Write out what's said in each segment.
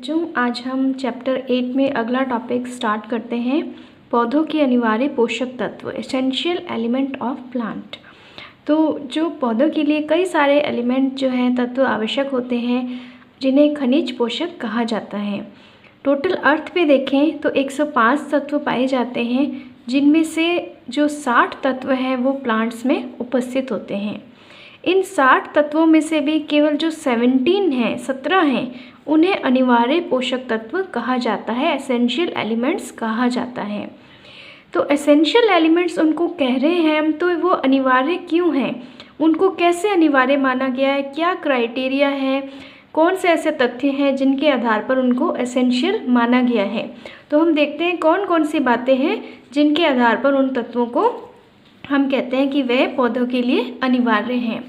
बच्चों, आज हम चैप्टर 8 में अगला टॉपिक स्टार्ट करते हैं। पौधों के अनिवार्य पोषक तत्व, एसेंशियल एलिमेंट ऑफ प्लांट। तो जो पौधों के लिए कई सारे एलिमेंट जो हैं तत्व आवश्यक होते हैं, जिन्हें खनिज पोषक कहा जाता है। टोटल अर्थ पे देखें तो 105 तत्व पाए जाते हैं, जिनमें से जो 60 तत्व हैं वो प्लांट्स में उपस्थित होते हैं। इन 60 तत्वों में से भी केवल जो 17 हैं उन्हें अनिवार्य पोषक तत्व कहा जाता है, एसेंशियल एलिमेंट्स कहा जाता है। तो एसेंशियल एलिमेंट्स उनको कह रहे हैं हम, तो वो अनिवार्य क्यों हैं, उनको कैसे अनिवार्य माना गया है, क्या क्राइटेरिया है, कौन से ऐसे तथ्य हैं जिनके आधार पर उनको एसेंशियल माना गया है। तो हम देखते हैं कौन कौन सी बातें हैं जिनके आधार पर उन तत्वों को हम कहते हैं कि वे पौधों के लिए अनिवार्य हैं।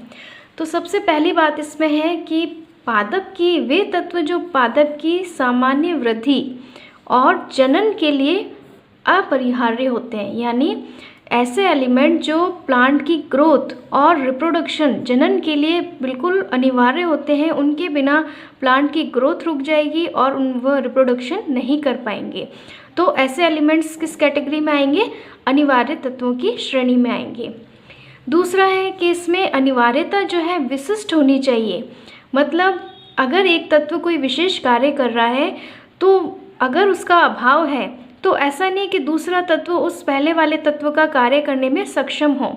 तो सबसे पहली बात इसमें है कि पादप की वे तत्व जो पादप की सामान्य वृद्धि और जनन के लिए अपरिहार्य होते हैं, यानी ऐसे एलिमेंट जो प्लांट की ग्रोथ और रिप्रोडक्शन, जनन के लिए बिल्कुल अनिवार्य होते हैं। उनके बिना प्लांट की ग्रोथ रुक जाएगी और वह रिप्रोडक्शन नहीं कर पाएंगे। तो ऐसे एलिमेंट्स किस कैटेगरी में आएंगे? अनिवार्य तत्वों की श्रेणी में आएंगे। दूसरा है कि इसमें अनिवार्यता जो है विशिष्ट होनी चाहिए। मतलब अगर एक तत्व कोई विशेष कार्य कर रहा है, तो अगर उसका अभाव है तो ऐसा नहीं कि दूसरा तत्व उस पहले वाले तत्व का कार्य करने में सक्षम हो।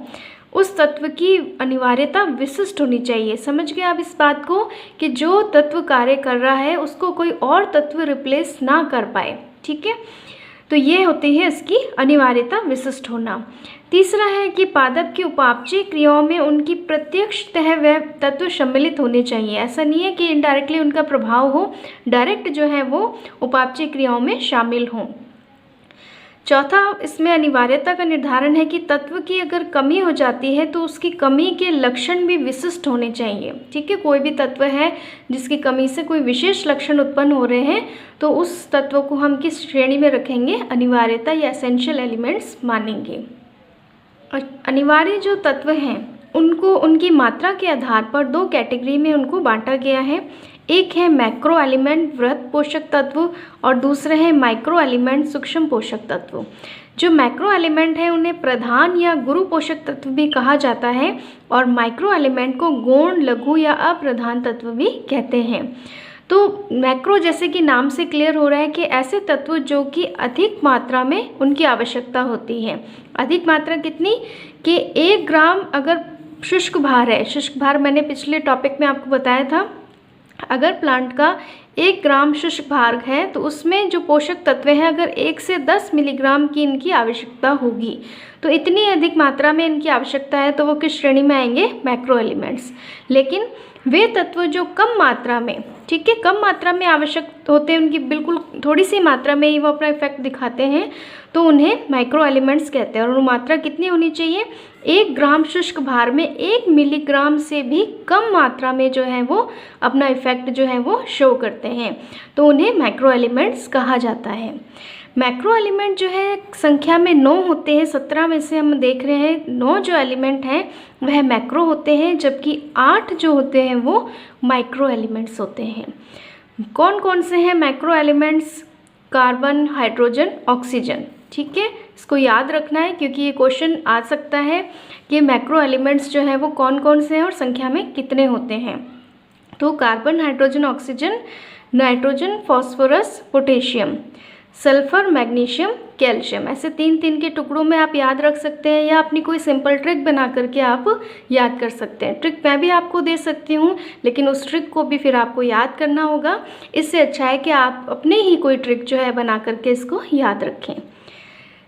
उस तत्व की अनिवार्यता विशिष्ट होनी चाहिए। समझ गए आप इस बात को कि जो तत्व कार्य कर रहा है उसको कोई और तत्व रिप्लेस ना कर पाए। ठीक है, तो ये होती है इसकी अनिवार्यता विशिष्ट होना। तीसरा है कि पादप की उपापचय क्रियाओं में उनकी प्रत्यक्षतः वह तत्व सम्मिलित होने चाहिए। ऐसा नहीं है कि इनडायरेक्टली उनका प्रभाव हो, डायरेक्ट जो है वो उपापचय क्रियाओं में शामिल हों। चौथा, इसमें अनिवार्यता का निर्धारण है कि तत्व की अगर कमी हो जाती है तो उसकी कमी के लक्षण भी विशिष्ट होने चाहिए। ठीक है, कोई भी तत्व है जिसकी कमी से कोई विशेष लक्षण उत्पन्न हो रहे हैं तो उस तत्व को हम किस श्रेणी में रखेंगे? अनिवार्यता या एसेंशियल एलिमेंट्स मानेंगे। अनिवार्य जो तत्व हैं उनको उनकी मात्रा के आधार पर दो कैटेगरी में उनको बांटा गया है। एक है मैक्रो एलिमेंट वृहत पोषक तत्व और दूसरे हैं माइक्रो एलिमेंट सूक्ष्म पोषक तत्व। जो मैक्रो एलिमेंट है उन्हें प्रधान या गुरु पोषक तत्व भी कहा जाता है और माइक्रो एलिमेंट को गौण, लघु या अप्रधान तत्व भी कहते हैं। तो मैक्रो जैसे कि नाम से क्लियर हो रहा है कि ऐसे तत्व जो कि अधिक मात्रा में उनकी आवश्यकता होती है। अधिक मात्रा कितनी? कि 1 ग्राम अगर शुष्क भार है, शुष्क भार मैंने पिछले टॉपिक में आपको बताया था, अगर प्लांट का 1 ग्राम शुष्क भार है तो उसमें जो पोषक तत्व हैं अगर 1 से 10 मिलीग्राम की इनकी आवश्यकता होगी, तो इतनी अधिक मात्रा में इनकी आवश्यकता है तो वो किस श्रेणी में आएंगे? Macro elements. लेकिन वे तत्व जो कम मात्रा में, ठीक है, कम मात्रा में आवश्यक होते हैं, उनकी बिल्कुल थोड़ी सी मात्रा में ही वो अपना इफेक्ट दिखाते हैं, तो उन्हें माइक्रो एलिमेंट्स कहते हैं। और वो मात्रा कितनी होनी चाहिए? 1 ग्राम शुष्क भार में 1 मिलीग्राम से भी कम मात्रा में जो है वो अपना इफेक्ट जो है वो शो करते हैं, तो उन्हें माइक्रो एलिमेंट्स कहा जाता है। मैक्रो एलिमेंट जो है संख्या में 9 होते हैं। 17 में से हम देख रहे हैं 9 जो एलिमेंट हैं वह मैक्रो होते हैं, जबकि 8 जो होते हैं वो माइक्रो एलिमेंट्स होते हैं। कौन कौन से हैं macro elements? Carbon, hydrogen, oxygen. ठीक है, इसको याद रखना है क्योंकि ये क्वेश्चन आ सकता है कि मैक्रो एलिमेंट्स जो है वो कौन कौन से हैं और संख्या में कितने होते हैं। तो carbon, hydrogen, oxygen, nitrogen, phosphorus, potassium, sulphur, magnesium, calcium, ऐसे 3-3 के टुकड़ों में आप याद रख सकते हैं या अपनी कोई सिंपल ट्रिक बना करके आप याद कर सकते हैं। ट्रिक मैं भी आपको दे सकती हूँ, लेकिन उस ट्रिक को भी फिर आपको याद करना होगा। इससे अच्छा है कि आप अपने ही कोई ट्रिक जो है बना करके इसको याद रखें।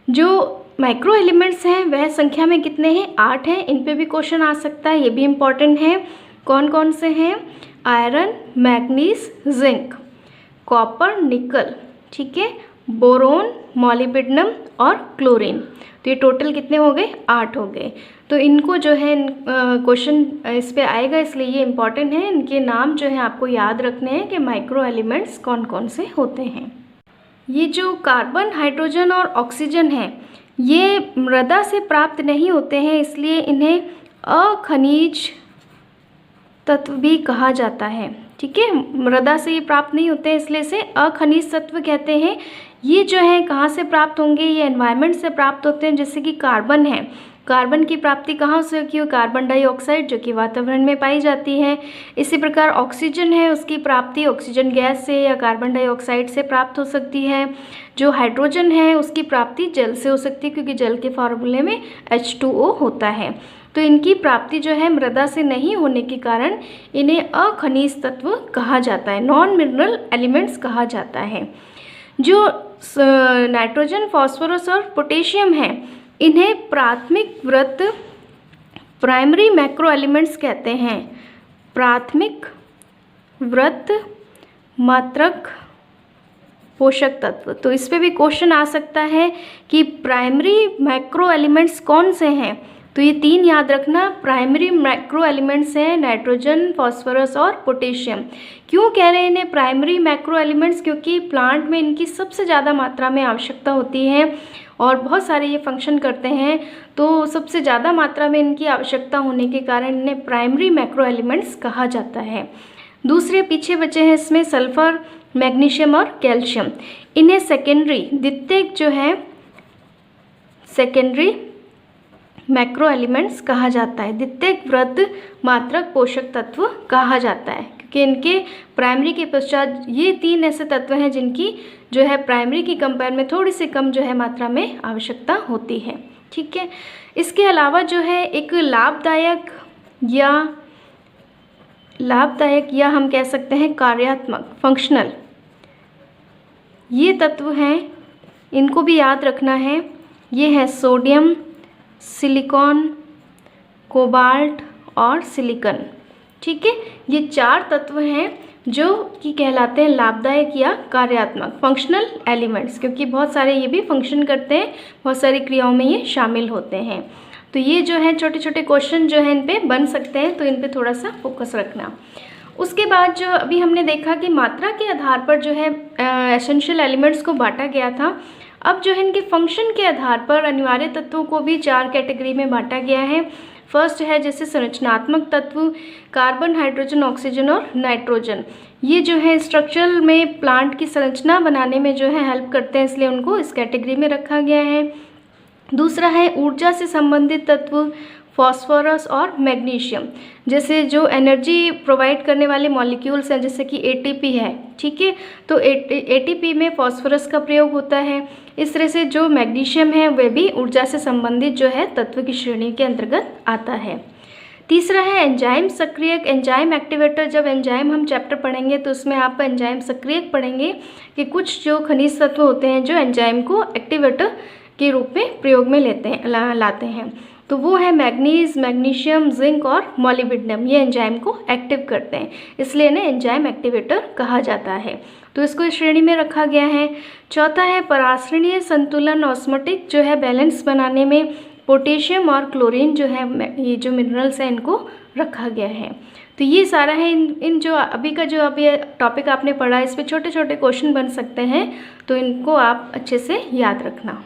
जो माइक्रो एलिमेंट्स हैं वह संख्या में कितने हैं? 8 हैं। इन पे भी क्वेश्चन आ सकता है, ये भी इम्पॉर्टेंट है। कौन कौन से हैं? आयरन, मैग्नीज, जिंक, कॉपर, निकल, ठीक है, बोरोन, मॉलिब्डेनम और क्लोरीन। तो ये टोटल कितने हो गए? 8 हो गए। तो इनको जो है क्वेश्चन इस पे आएगा, इसलिए ये इम्पॉर्टेंट है। इनके नाम जो है आपको याद रखने हैं कि माइक्रो एलिमेंट्स कौन कौन से होते हैं। ये जो कार्बन, हाइड्रोजन और ऑक्सीजन हैं ये मृदा से प्राप्त नहीं होते हैं, इसलिए इन्हें अखनिज तत्व भी कहा जाता है। ठीक है, मृदा से ये प्राप्त नहीं होते हैं, इसलिए इसे अखनिज तत्व कहते हैं। ये जो है कहाँ से प्राप्त होंगे, ये एनवायरनमेंट से प्राप्त होते हैं। जैसे कि कार्बन है, कार्बन की प्राप्ति कहाँ से होगी, कार्बन डाइऑक्साइड जो कि वातावरण में पाई जाती है। इसी प्रकार ऑक्सीजन है, उसकी प्राप्ति ऑक्सीजन गैस से या कार्बन डाइऑक्साइड से प्राप्त हो सकती है। जो हाइड्रोजन है उसकी प्राप्ति जल से हो सकती है, क्योंकि जल के फॉर्मूले में H2O होता है। तो इनकी प्राप्ति जो है मृदा से नहीं होने के कारण इन्हें अखनिज तत्व कहा जाता है, नॉन मिनरल एलिमेंट्स कहा जाता है। जो नाइट्रोजन, फास्फोरस और पोटेशियम है, इन्हें प्राथमिक व्रत, प्राइमरी मैक्रो एलिमेंट्स कहते हैं। प्राथमिक व्रत मात्रक पोषक तत्व। तो इस पे भी क्वेश्चन आ सकता है कि प्राइमरी मैक्रो एलिमेंट्स कौन से हैं। तो ये 3 याद रखना, प्राइमरी मैक्रो एलिमेंट्स हैं नाइट्रोजन, फास्फोरस और पोटेशियम। क्यों कह रहे हैं इन्हें प्राइमरी मैक्रो एलिमेंट्स, क्योंकि प्लांट में इनकी सबसे ज़्यादा मात्रा में आवश्यकता होती है और बहुत सारे ये फंक्शन करते हैं। तो सबसे ज़्यादा मात्रा में इनकी आवश्यकता होने के कारण इन्हें प्राइमरी मैक्रो एलिमेंट्स कहा जाता है। दूसरे पीछे बचे हैं इसमें सल्फर, मैग्नीशियम और कैल्शियम। इन्हें सेकेंडरी, द्वितीयक जो है सेकेंडरी मैक्रो एलिमेंट्स कहा जाता है, द्वितीयक व्रत मात्रक पोषक तत्व कहा जाता है, क्योंकि इनके प्राइमरी के पश्चात ये 3 ऐसे तत्व हैं जिनकी जो है प्राइमरी की कंपेयर में थोड़ी सी कम जो है मात्रा में आवश्यकता होती है। ठीक है, इसके अलावा जो है एक लाभदायक या हम कह सकते हैं कार्यात्मक, फंक्शनल, ये तत्व हैं, इनको भी याद रखना है। ये है सोडियम, सिलिकॉन, कोबाल्ट और सिलिकॉन। ठीक है, ये 4 तत्व हैं जो कि कहलाते हैं लाभदायक या कार्यात्मक, फंक्शनल एलिमेंट्स, क्योंकि बहुत सारे ये भी फंक्शन करते हैं, बहुत सारी क्रियाओं में ये शामिल होते हैं। तो ये जो है छोटे छोटे क्वेश्चन जो है इन पे बन सकते हैं, तो इन पे थोड़ा सा फोकस रखना। उसके बाद जो अभी हमने देखा कि मात्रा के आधार पर जो है एसेंशियल एलिमेंट्स को बांटा गया था, अब जो है इनके फंक्शन के आधार पर अनिवार्य तत्वों को भी 4 कैटेगरी में बांटा गया है। फर्स्ट है जैसे संरचनात्मक तत्व, कार्बन, हाइड्रोजन, ऑक्सीजन और नाइट्रोजन। ये जो है स्ट्रक्चरल में प्लांट की संरचना बनाने में जो है हेल्प करते हैं, इसलिए उनको इस कैटेगरी में रखा गया है। दूसरा है ऊर्जा से संबंधित तत्व, फॉस्फोरस और मैग्नीशियम। जैसे जो एनर्जी प्रोवाइड करने वाले मॉलिक्यूल्स हैं, जैसे कि ATP है, ठीक है, तो ATP में फॉस्फोरस का प्रयोग होता है। इस तरह से जो मैग्नीशियम है वह भी ऊर्जा से संबंधित जो है तत्व की श्रेणी के अंतर्गत आता है। तीसरा है एंजाइम सक्रियक, एंजाइम एक्टिवेटर। जब एंजाइम हम चैप्टर पढ़ेंगे तो उसमें आप एंजाइम सक्रियक पढ़ेंगे कि कुछ जो खनिज तत्व होते हैं जो एंजाइम को एक्टिवेटर के रूप में प्रयोग में लाते हैं। तो वो है मैग्नीज, मैग्नीशियम, जिंक और मॉलिब्डेनम। ये एंजाइम को एक्टिव करते हैं, इसलिए इन्हें एंजाइम एक्टिवेटर कहा जाता है। तो इसको इस श्रेणी में रखा गया है। चौथा है पराश्रणीय संतुलन, ऑस्मोटिक जो है बैलेंस बनाने में पोटेशियम और क्लोरीन जो है, ये जो मिनरल्स हैं इनको रखा गया है। तो ये सारा है इन जो अभी का जो अभी टॉपिक आपने पढ़ा, इस पर छोटे छोटे क्वेश्चन बन सकते हैं, तो इनको आप अच्छे से याद रखना।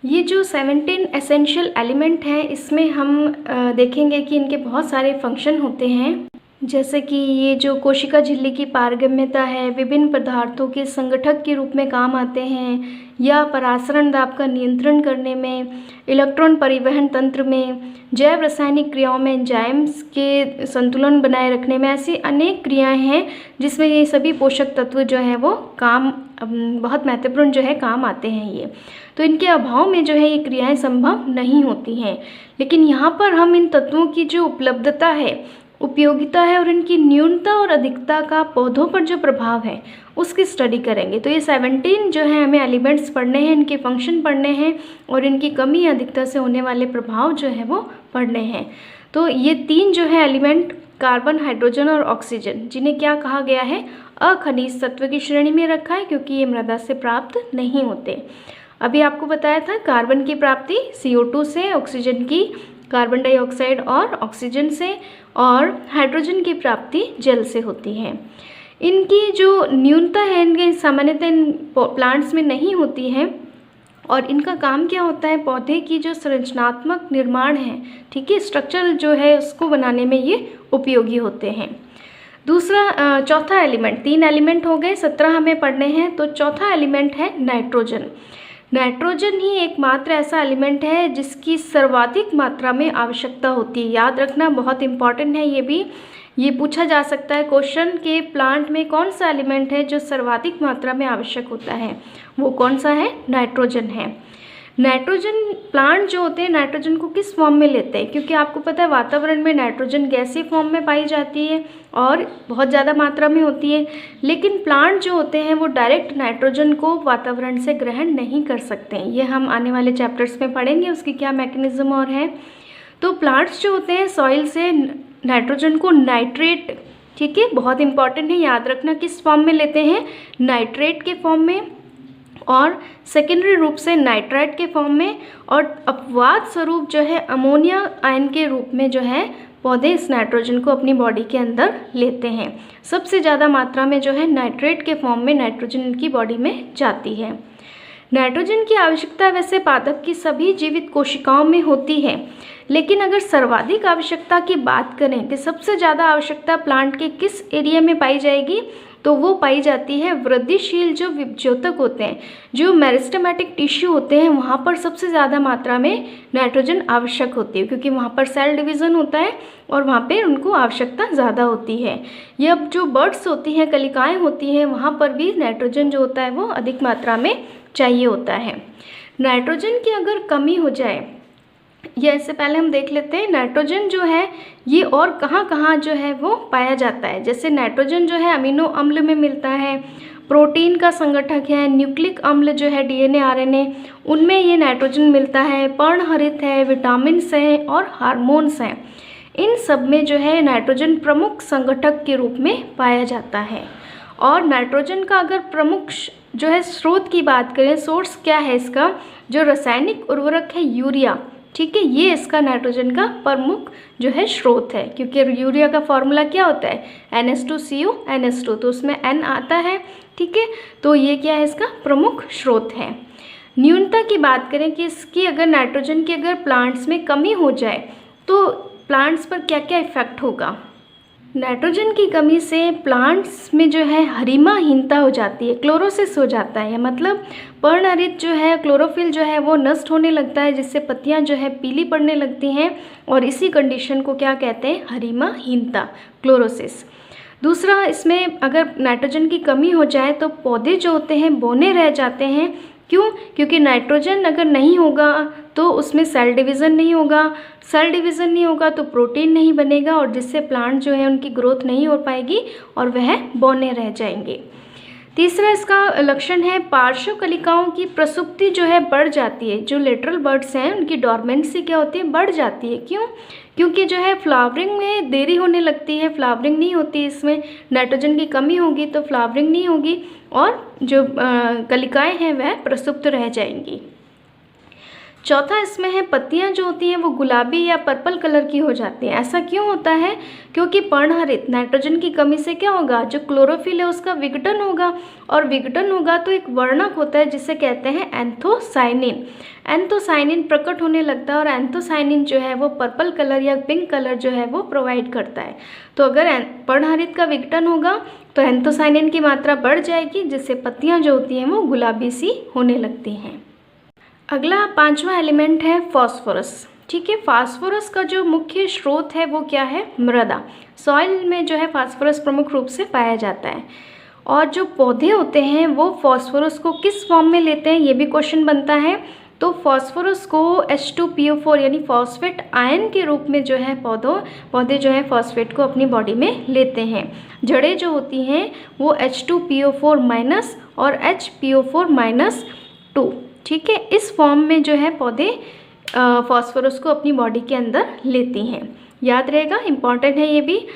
ये जो 17 एसेंशियल एलिमेंट हैं, इसमें हम देखेंगे कि इनके बहुत सारे फंक्शन होते हैं। जैसे कि ये जो कोशिका झिल्ली की पारगम्यता है, विभिन्न पदार्थों के संगठक के रूप में काम आते हैं, या परासरण दाब का नियंत्रण करने में, इलेक्ट्रॉन परिवहन तंत्र में, जैव रासायनिक क्रियाओं में एंजाइम्स के संतुलन बनाए रखने में, ऐसी अनेक क्रियाएं हैं जिसमें ये सभी पोषक तत्व जो है वो काम बहुत महत्वपूर्ण जो है काम आते हैं ये। तो इनके अभाव में जो है ये क्रियाएं संभव नहीं होती हैं। लेकिन यहाँ पर हम इन तत्वों की जो उपलब्धता है, उपयोगिता है और इनकी न्यूनता और अधिकता का पौधों पर जो प्रभाव है उसकी स्टडी करेंगे। तो ये 17 जो है हमें एलिमेंट्स पढ़ने हैं, इनके फंक्शन पढ़ने हैं और इनकी कमी अधिकता से होने वाले प्रभाव जो है वो पढ़ने हैं। तो ये 3 जो है एलिमेंट, कार्बन, हाइड्रोजन और ऑक्सीजन, जिन्हें क्या कहा गया है, अखनिज तत्व की श्रेणी में रखा है, क्योंकि ये मृदा से प्राप्त नहीं होते। अभी आपको बताया था कार्बन की प्राप्ति CO2 से, ऑक्सीजन की कार्बन डाइऑक्साइड और ऑक्सीजन से, और हाइड्रोजन की प्राप्ति जल से होती है। इनकी जो न्यूनता है, इनके सामान्यतः इन प्लांट्स में नहीं होती है। और इनका काम क्या होता है, पौधे की जो संरचनात्मक निर्माण है, ठीक है, स्ट्रक्चर जो है उसको बनाने में ये उपयोगी होते हैं। चौथा एलिमेंट, 3 एलिमेंट हो गए, 17 हमें पढ़ने हैं। तो चौथा एलिमेंट है नाइट्रोजन। नाइट्रोजन ही एकमात्र ऐसा एलिमेंट है जिसकी सर्वाधिक मात्रा में आवश्यकता होती है। याद रखना, बहुत इंपॉर्टेंट है ये भी। ये पूछा जा सकता है क्वेश्चन के प्लांट में कौन सा एलिमेंट है जो सर्वाधिक मात्रा में आवश्यक होता है, वो कौन सा है? नाइट्रोजन है। नाइट्रोजन प्लांट जो होते हैं नाइट्रोजन को किस फॉर्म में लेते हैं? क्योंकि आपको पता है वातावरण में नाइट्रोजन गैसीय फॉर्म में पाई जाती है और बहुत ज़्यादा मात्रा में होती है, लेकिन प्लांट जो होते हैं वो डायरेक्ट नाइट्रोजन को वातावरण से ग्रहण नहीं कर सकते हैं। ये हम आने वाले चैप्टर्स में पढ़ेंगे उसकी क्या मैकेनिज्म और है। तो प्लांट्स जो होते हैं सॉइल से नाइट्रोजन को नाइट्रेट, ठीक है, बहुत इंपॉर्टेंट है, याद रखना, किस फॉर्म में लेते हैं? नाइट्रेट के फॉर्म में, और सेकेंडरी रूप से नाइट्राइट के फॉर्म में, और अपवाद स्वरूप जो है अमोनिया आयन के रूप में जो है पौधे इस नाइट्रोजन को अपनी बॉडी के अंदर लेते हैं। सबसे ज़्यादा मात्रा में जो है नाइट्रेट के फॉर्म में नाइट्रोजन इनकी बॉडी में जाती है। नाइट्रोजन की आवश्यकता वैसे पादप की सभी जीवित कोशिकाओं में होती है, लेकिन अगर सर्वाधिक आवश्यकता की बात करें कि सबसे ज़्यादा आवश्यकता प्लांट के किस एरिया में पाई जाएगी, तो वो पाई जाती है वृद्धिशील जो विभज्योतक होते हैं, जो मेरिस्टेमेटिक टिश्यू होते हैं, वहाँ पर सबसे ज़्यादा मात्रा में नाइट्रोजन आवश्यक होती है, क्योंकि वहाँ पर सेल डिवीज़न होता है और वहाँ पे उनको आवश्यकता ज़्यादा होती है। ये अब जो बर्ड्स होती हैं, कलिकाएँ होती हैं, वहाँ पर भी नाइट्रोजन जो होता है वो अधिक मात्रा में चाहिए होता है। नाइट्रोजन की अगर कमी हो जाए, या इससे पहले हम देख लेते हैं नाइट्रोजन जो है ये और कहाँ कहाँ जो है वो पाया जाता है। जैसे नाइट्रोजन जो है अमीनो अम्ल में मिलता है, प्रोटीन का संगठक है, न्यूक्लिक अम्ल जो है डीएनए आरएनए, उनमें ये नाइट्रोजन मिलता है, पर्णहरित है, विटामिन्स हैं और हार्मोन्स हैं। इन सब में जो है नाइट्रोजन प्रमुख संगठक के रूप में पाया जाता है। और नाइट्रोजन का अगर प्रमुख जो है स्रोत की बात करें, सोर्स क्या है इसका, जो रासायनिक उर्वरक है यूरिया, ठीक है, ये इसका नाइट्रोजन का प्रमुख जो है स्रोत है, क्योंकि यूरिया का फॉर्मूला क्या होता है? NH2CO NH2, तो उसमें N आता है, ठीक है, तो ये क्या है इसका प्रमुख स्रोत है। न्यूनता की बात करें कि इसकी अगर नाइट्रोजन की अगर प्लांट्स में कमी हो जाए तो प्लांट्स पर क्या क्या इफेक्ट होगा? नाइट्रोजन की कमी से प्लांट्स में जो है हरिमाहीनता हो जाती है, क्लोरोसिस हो जाता है, मतलब पर्णहरित जो है क्लोरोफिल जो है वो नष्ट होने लगता है, जिससे पत्तियां जो है पीली पड़ने लगती हैं, और इसी कंडीशन को क्या कहते हैं? हरिमाहीनता, क्लोरोसिस। दूसरा, इसमें अगर नाइट्रोजन की कमी हो जाए तो पौधे जो होते हैं बौने रह जाते हैं। क्यों? क्योंकि नाइट्रोजन अगर नहीं होगा तो उसमें सेल डिवीज़न नहीं होगा, सेल डिवीज़न नहीं होगा तो प्रोटीन नहीं बनेगा, और जिससे प्लांट जो है उनकी ग्रोथ नहीं हो पाएगी और वह बौने रह जाएंगे। तीसरा इसका लक्षण है पार्श्व कलिकाओं की प्रसुप्ति जो है बढ़ जाती है। जो लेटरल बर्ड्स हैं उनकी डॉर्मेंसी क्या होती है? बढ़ जाती है। क्यों? क्योंकि जो है फ्लावरिंग में देरी होने लगती है, फ्लावरिंग नहीं होती, इसमें नाइट्रोजन की कमी होगी तो फ्लावरिंग नहीं होगी और जो कलिकाएं हैं वह प्रसुप्त रह जाएंगी। चौथा इसमें है पत्तियां जो होती हैं वो गुलाबी या पर्पल कलर की हो जाती हैं। ऐसा क्यों होता है? क्योंकि पर्णहरित नाइट्रोजन की कमी से क्या होगा, जो क्लोरोफिल है उसका विघटन होगा, और विघटन होगा तो एक वर्णक होता है जिसे कहते हैं एंथोसाइनिन। एंथोसाइनिन प्रकट होने लगता है और एंथोसाइनिन जो है वो पर्पल कलर या पिंक कलर जो है वो प्रोवाइड करता है। तो अगर पर्णहरित का विघटन होगा तो एंथोसाइनिन की मात्रा बढ़ जाएगी, जिससे पत्तियाँ जो होती हैं वो गुलाबी सी होने लगती हैं। अगला 5वां एलिमेंट है फास्फोरस। ठीक है, फास्फोरस का जो मुख्य स्रोत है वो क्या है? मृदा। सॉइल में जो है फास्फोरस प्रमुख रूप से पाया जाता है। और जो पौधे होते हैं वो फास्फोरस को किस फॉर्म में लेते हैं, ये भी क्वेश्चन बनता है। तो फास्फोरस को H2PO4 यानी फॉस्फेट आयन के रूप में जो है पौधे जो है फॉस्फेट को अपनी बॉडी में लेते हैं। जड़ें जो होती हैं वो H2PO4- और HPO4-2, ठीक है, इस फॉर्म में जो है पौधे फास्फोरस को अपनी बॉडी के अंदर लेती हैं। याद रहेगा, इम्पॉर्टेंट है ये भी।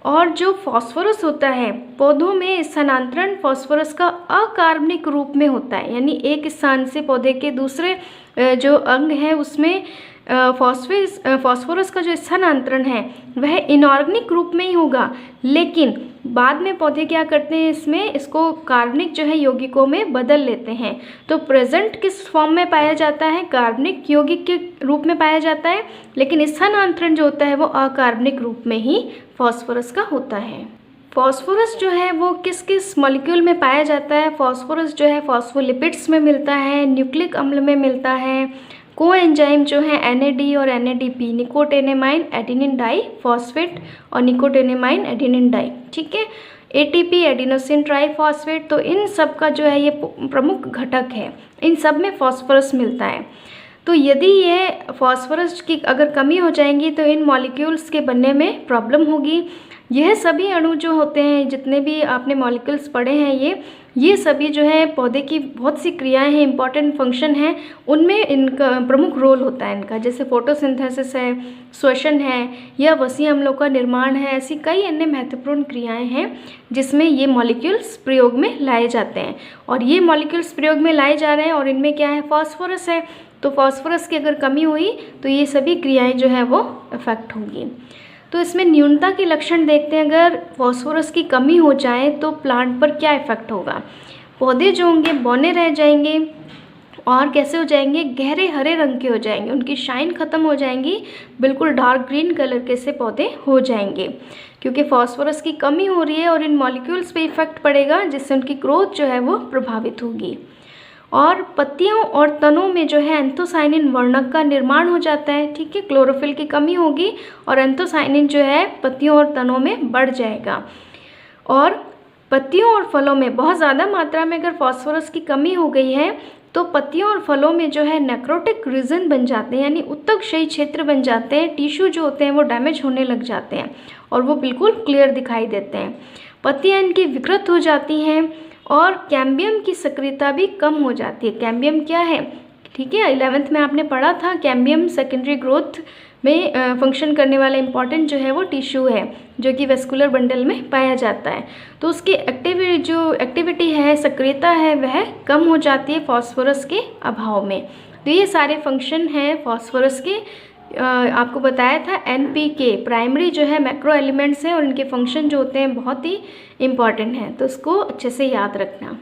और जो फास्फोरस होता है पौधों में स्थानांतरण फास्फोरस का अकार्बनिक रूप में होता है, यानी एक स्थान से पौधे के दूसरे जो अंग है उसमें फास्फोरस का जो स्थानांतरण है वह इनऑर्गेनिक रूप में ही होगा, लेकिन बाद में पौधे क्या करते हैं, इसको कार्बनिक जो है यौगिकों में बदल लेते हैं। तो प्रेजेंट किस फॉर्म में पाया जाता है? कार्बनिक यौगिक के रूप में पाया जाता है, लेकिन स्थानांतरण जो होता है वो अकार्बनिक रूप में ही फास्फोरस का होता है। फॉस्फोरस जो है वो किस किस मॉलिक्यूल में पाया जाता है? फॉस्फोरस जो है फॉस्फोलिपिड्स में मिलता है, न्यूक्लिक अम्ल में मिलता है, कोएंजाइम जो है NAD और NADP, निकोटेनेमाइन एडेनिन डाई फॉस्फेट और निकोटेनेमाइन एडेनिन डाई, ठीक है, ATP एडिनोसिन ट्राईफॉस्फेट। तो इन सब का जो है ये प्रमुख घटक है, इन सब में फॉस्फोरस मिलता है। तो यदि ये फॉस्फोरस की अगर कमी हो जाएंगी तो इन मॉलिक्यूल्स के बनने में प्रॉब्लम होगी। यह सभी अणु जो होते हैं, जितने भी आपने मॉलिक्यूल्स पढ़े हैं, ये सभी जो है पौधे की बहुत सी क्रियाएं हैं, इंपॉर्टेंट फंक्शन हैं, उनमें इनका प्रमुख रोल होता है इनका, जैसे फोटोसिंथेसिस है, श्वसन है, या वसीय अम्लों का निर्माण है। ऐसी कई अन्य महत्वपूर्ण क्रियाएं हैं जिसमें ये मॉलिक्यूल्स प्रयोग में लाए जाते हैं। और ये मॉलिक्यूल्स प्रयोग में लाए जा रहे हैं और इनमें क्या है? फॉस्फोरस है। तो फॉस्फोरस की अगर कमी हुई तो ये सभी क्रियाएं जो है वो इफेक्ट होंगी। तो इसमें न्यूनता के लक्षण देखते हैं। अगर फॉस्फोरस की कमी हो जाए तो प्लांट पर क्या इफेक्ट होगा? पौधे जो होंगे बौने रह जाएंगे और कैसे हो जाएंगे? गहरे हरे रंग के हो जाएंगे, उनकी शाइन ख़त्म हो जाएंगी, बिल्कुल डार्क ग्रीन कलर के से पौधे हो जाएंगे, क्योंकि फॉस्फोरस की कमी हो रही है और इन मॉलिक्यूल्स पे इफेक्ट पड़ेगा, जिससे उनकी ग्रोथ जो है वो प्रभावित होगी। और पत्तियों और तनों में जो है एंथोसाइनिन वर्णक का निर्माण हो जाता है, ठीक है, क्लोरोफिल की कमी होगी और एंथोसाइनिन जो है पत्तियों और तनों में बढ़ जाएगा। और पत्तियों और फलों में बहुत ज़्यादा मात्रा में अगर फॉस्फोरस की कमी हो गई है तो पत्तियों और फलों में जो है नेक्रोटिक रीजन बन जाते हैं, यानी उत्तकक्षयी क्षेत्र बन जाते हैं। टिश्यू जो होते हैं वो डैमेज होने लग जाते हैं और वो बिल्कुल क्लियर दिखाई देते हैं। पत्तियाँ इनकी विकृत हो जाती हैं और कैम्बियम की सक्रियता भी कम हो जाती है। कैम्बियम क्या है? ठीक है, 11th में आपने पढ़ा था। कैम्बियम सेकेंडरी ग्रोथ में फंक्शन करने वाला इंपॉर्टेंट जो है वो टिश्यू है, जो कि वेस्कुलर बंडल में पाया जाता है। तो उसकी एक्टिविटी है, सक्रियता है, वह कम हो जाती है फॉस्फोरस के अभाव में। तो ये सारे फंक्शन हैं फॉस्फोरस के। आपको बताया था NPK प्राइमरी जो है मैक्रो एलिमेंट्स हैं और इनके फंक्शन जो होते हैं बहुत ही इम्पॉर्टेंट हैं, तो उसको अच्छे से याद रखना।